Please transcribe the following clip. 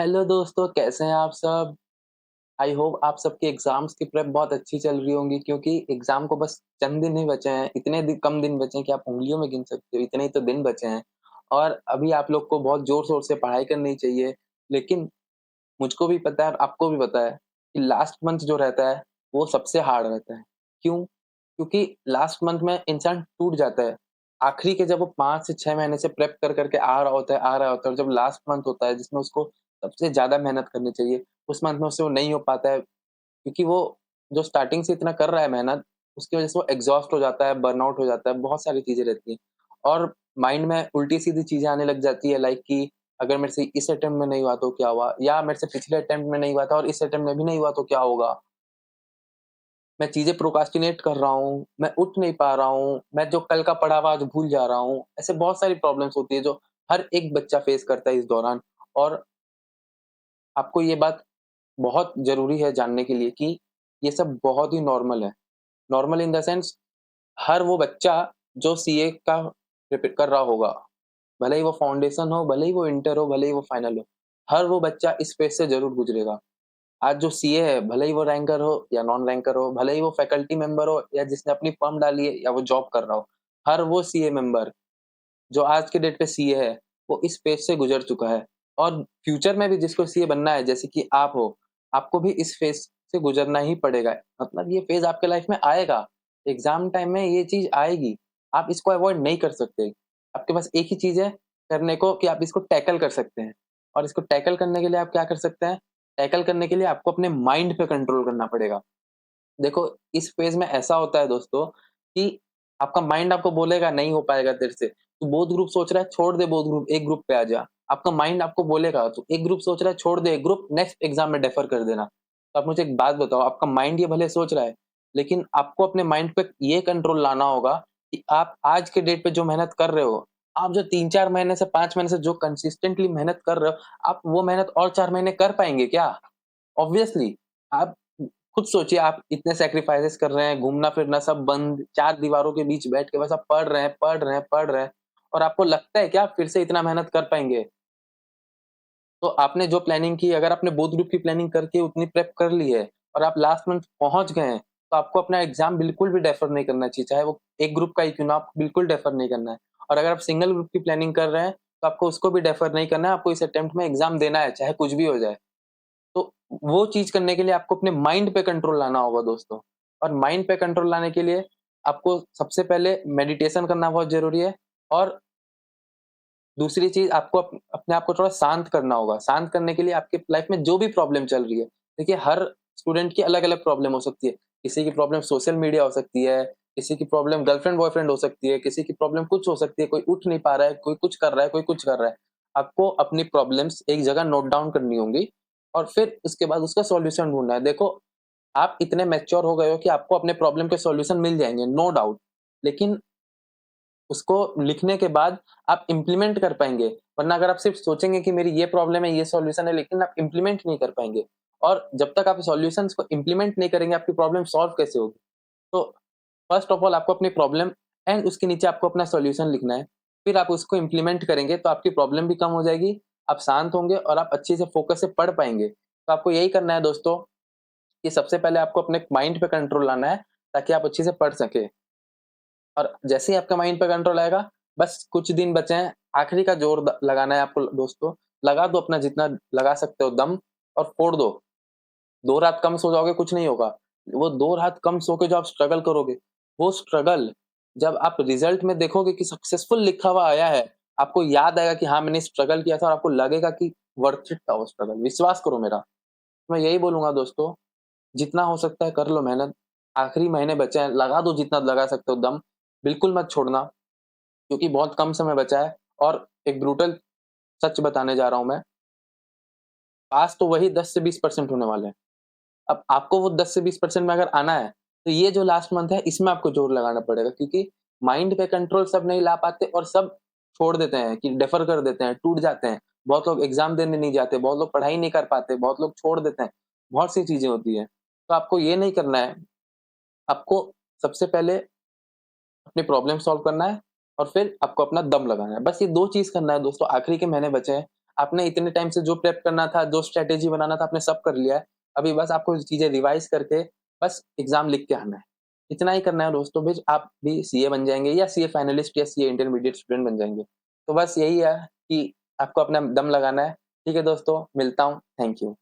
Hello दोस्तों, कैसे हैं आप सब? आई होप आप सबके एग्ज़ाम्स की प्रेप बहुत अच्छी चल रही होंगी क्योंकि एग्ज़ाम को बस चंद दिन ही बचे हैं। इतने कम दिन बचे हैं कि आप उँगलियों में गिन सकते हो, इतने ही तो दिन बचे हैं। और अभी आप लोग को बहुत ज़ोर-शोर से पढ़ाई करनी चाहिए। लेकिन मुझको भी पता है और आपको भी पता है कि लास्ट मंथ जो रहता है, वो सबसे हार्ड रहता है। क्यों? क्योंकि लास्ट मंथ में इंसान टूट जाता है। आखिरी के जब वो 5 से 6 महीने से प्रेप कर के आ रहा होता है और जब लास्ट मंथ होता है जिसमें उसको सबसे ज़्यादा मेहनत करनी चाहिए, उस मंथ में उससे वो नहीं हो पाता है क्योंकि वो जो स्टार्टिंग से इतना कर रहा है मेहनत, उसकी वज़ह से वो एग्ज़ॉस्ट हो जाता है, बर्नआउट हो जाता है, बहुत सारी चीज़ें रहती हैं। और माइंड में उल्टी-सीधी चीज़ें आने लग जाती है लाइक कि अगर मेरे से इस अटेम्प्ट में नहीं हुआ तो क्या हुआ? या मेरे से पिछले अटेम्प्ट में नहीं हुआ था और इस अटेम्प्ट में भी नहीं हुआ तो क्या होगा? मैं चीज़ें प्रोक्रास्टिनेट कर रहा हूँ, मैं उठ नहीं पा रहा हूँ, मैं जो कल का पढ़ा हुआ आज भूल जा रहा हूँ। ऐसे बहुत सारी प्रॉब्लम्स होती है जो हर एक बच्चा फेस करता है इस दौरान। और आपको ये बात बहुत ज़रूरी है जानने के लिए कि ये सब बहुत ही नॉर्मल है। नॉर्मल इन द सेंस हर वो बच्चा जो सीए का प्रिपेयर कर रहा होगा, भले ही वो फाउंडेशन हो, भले ही वो इंटर हो, भले ही वो फाइनल हो, हर वो बच्चा इस फेज़ से ज़रूर गुज़रेगा। आज जो सीए है, भले ही वो रैंकर हो या नॉन रैंकर हो, भले ही वो फैकल्टी मेंबर हो या जिसने अपनी फर्म डाली है या वो जॉब कर रहा हो, हर वो सीए मेंबर जो आज के डेट पे सीए है, वो इस फेज़ से गुज़र चुका है। और फ्यूचर में भी जिसको सीए बनना है, जैसे कि आप हो, आपको भी इस फेज़ से गुज़रना ही पड़ेगा। मतलब ये फेज़ आपके लाइफ़ में आएगा, एग्ज़ाम टाइम में ये चीज़ आएगी, आप इसको अवॉइड नहीं कर सकते। आपके पास एक ही चीज़ है करने को कि आप इसको टैकल कर सकते हैं। और इसको टैकल करने के लिए आप क्या कर सकते हैं? टैकल करने के लिए आपको अपने माइंड पे कंट्रोल करना पड़ेगा। देखो, इस फ़ेज़ में ऐसा होता है दोस्तों कि आपका माइंड आपको बोलेगा नहीं हो पाएगा तेरे से। तू बोथ ग्रुप सोच रहा है छोड़ दे बोथ ग्रुप, एक ग्रुप पे आ जा। आपका माइंड आपको बोलेगा तू एक ग्रुप सोच रहा है छोड़ दे एक ग्रुप, नेक्स्ट एग्ज़ाम में डेफर कर देना। तो आप मुझे एक बात बताओ, आपका माइंड ये भले सोच रहा है, लेकिन आपको अपने माइंड पे ये कंट्रोल लाना होगा कि आप आज के डेट पे जो मेहनत कर रहे हो, आप जो 3-4 महीने से 5 महीने से जो कंसिस्टेंटली मेहनत कर रहे हो, आप वो मेहनत और 4 महीने कर पाएँगे क्या? ऑब्वियसली आप खुद सोचिए, आप इतने सैक्रिफाइसेस कर रहे हैं, घूमना-फिरना सब बंद, 4 दीवारों के बीच बैठ के बस आप पढ़ रहे हैं, पढ़ रहे हैं, पढ़ रहे हैं और आपको लगता है क्या आप फिर से इतना मेहनत कर पाएँगे? तो आपने जो प्लानिंग की, अगर आपने बोथ ग्रुप की प्लानिंग करके उतनी प्रेप कर ली है और आप लास्ट मंथ पहुँच गए हैं, तो आपको अपना एग्ज़ाम बिल्कुल भी डेफर नहीं करना चाहिए, चाहे वो एक ग्रुप का ही क्यों ना, आपको बिल्कुल डेफर नहीं करना है। और अगर आप सिंगल ग्रुप की प्लानिंग कर रहे हैं, तो आपको उसको भी डेफर नहीं करना है, आपको इस अटेम्प्ट में एग्ज़ाम देना है, चाहे कुछ भी हो जाए। तो वो चीज़ करने के लिए आपको अपने माइंड पे कंट्रोल लाना होगा दोस्तों। और माइंड पे कंट्रोल लाने के लिए आपको सबसे पहले मेडिटेशन करना बहुत ज़रूरी है। और दूसरी चीज़ आपको अपने आप को थोड़ा शांत करना होगा। शांत करने के लिए आपके लाइफ़ में जो भी प्रॉब्लम चल रही है, देखिए हर स्टूडेंट की अलग-अलग प्रॉब्लम हो सकती है। किसी की प्रॉब्लम सोशल मीडिया हो सकती है, किसी की प्रॉब्लम गर्लफ्रेंड बॉयफ्रेंड हो सकती है, किसी की प्रॉब्लम कुछ हो सकती है, कोई उठ नहीं पा रहा है, कोई कुछ कर रहा है, कोई कुछ कर रहा है। आपको अपनी प्रॉब्लम्स एक जगह नोट डाउन करनी होंगी और फिर उसके बाद उसका सॉल्यूशन ढूँढना है। देखो, आप इतने मैच्योर हो गए हो कि आपको अपने प्रॉब्लम के सॉल्यूशन मिल जाएँगे, नो डाउट। लेकिन उसको लिखने के बाद आप इम्प्लीमेंट कर पाएँगे। वरना अगर आप सिर्फ़ सोचेंगे कि मेरी ये प्रॉब्लम है, ये सॉल्यूशन है, लेकिन आप इम्प्लीमेंट नहीं कर पाएँगे। और जब तक आप सॉल्यूशंस को इम्प्लीमेंट नहीं करेंगे, आपकी प्रॉब्लम सॉल्व कैसे होगी? तो फर्स्ट ऑफ ऑल आपको अपनी प्रॉब्लम एंड उसके नीचे आपको अपना सॉल्यूशन लिखना है। फिर आप उसको इम्प्लीमेंट करेंगे तो आपकी प्रॉब्लम भी कम हो जाएगी, आप शांत होंगे और आप अच्छे से फ़ोकस से पढ़ पाएँगे। तो आपको यही करना है दोस्तों कि सबसे पहले आपको अपने माइंड पे कंट्रोल लाना है, ताकि आप अच्छे से पढ़ सकें। और जैसे ही आपका माइंड पे कंट्रोल आएगा, बस कुछ दिन बचे हैं, आखिरी का जोर लगाना है आपको दोस्तों। लगा दो अपना जितना लगा सकते हो दम और फोड़ दो। 2 रात कम सो जाओगे कुछ नहीं होगा। वो 2 रात कम सो के जो आप स्ट्रगल करोगे, वो स्ट्रगल जब आप रिज़ल्ट में देखोगे कि सक्सेसफुल लिखा हुआ आया है, आपको याद आएगा कि हाँ, मैंने स्ट्रगल किया था और आपको लगेगा कि वर्थ इट था वो स्ट्रगल। विश्वास करो मेरा। मैं यही बोलूँगा दोस्तों, जितना हो सकता है कर लो मेहनत। आखिरी महीने बचे हैं, लगा दो जितना लगा सकते हो दम। बिल्कुल मत छोड़ना, क्योंकि बहुत कम समय बचा है। और एक ब्रूटल सच बताने जा रहा हूँ मैं, पास तो वही 10 से 20% होने वाले हैं। अब आपको वो 10 से 20% में अगर आना है, तो ये जो लास्ट मंथ है इसमें आपको ज़ोर लगाना पड़ेगा, क्योंकि माइंड पे कंट्रोल सब नहीं ला पाते और सब छोड़ देते हैं कि डेफर कर देते हैं, टूट जाते हैं। बहुत लोग एग्ज़ाम देने नहीं जाते, बहुत लोग पढ़ाई नहीं कर पाते, बहुत लोग छोड़ देते हैं। बहुत सी चीज़ें होती हैं। तो आपको ये नहीं करना है, आपको सबसे पहले अपनी प्रॉब्लम सॉल्व करना है और फिर आपको अपना दम लगाना है। बस ये 2 चीज़ करना है दोस्तों, आखिरी के महीने बचे हैं। आपने इतने टाइम से जो प्रेप करना था, जो स्ट्रैटेजी बनाना था, आपने सब कर लिया है। अभी बस आपको चीज़ें रिवाइज़ करके बस एग्ज़ाम लिख के आना है। इतना ही करना है दोस्तों, फिर आप भी सीए बन जाएँगे या सीए फाइनलिस्ट या सीए इंटरमीडिएट स्टूडेंट बन जाएँगे। तो बस यही है कि आपको अपना दम लगाना है। ठीक है दोस्तों, मिलता हूँ। Thank you.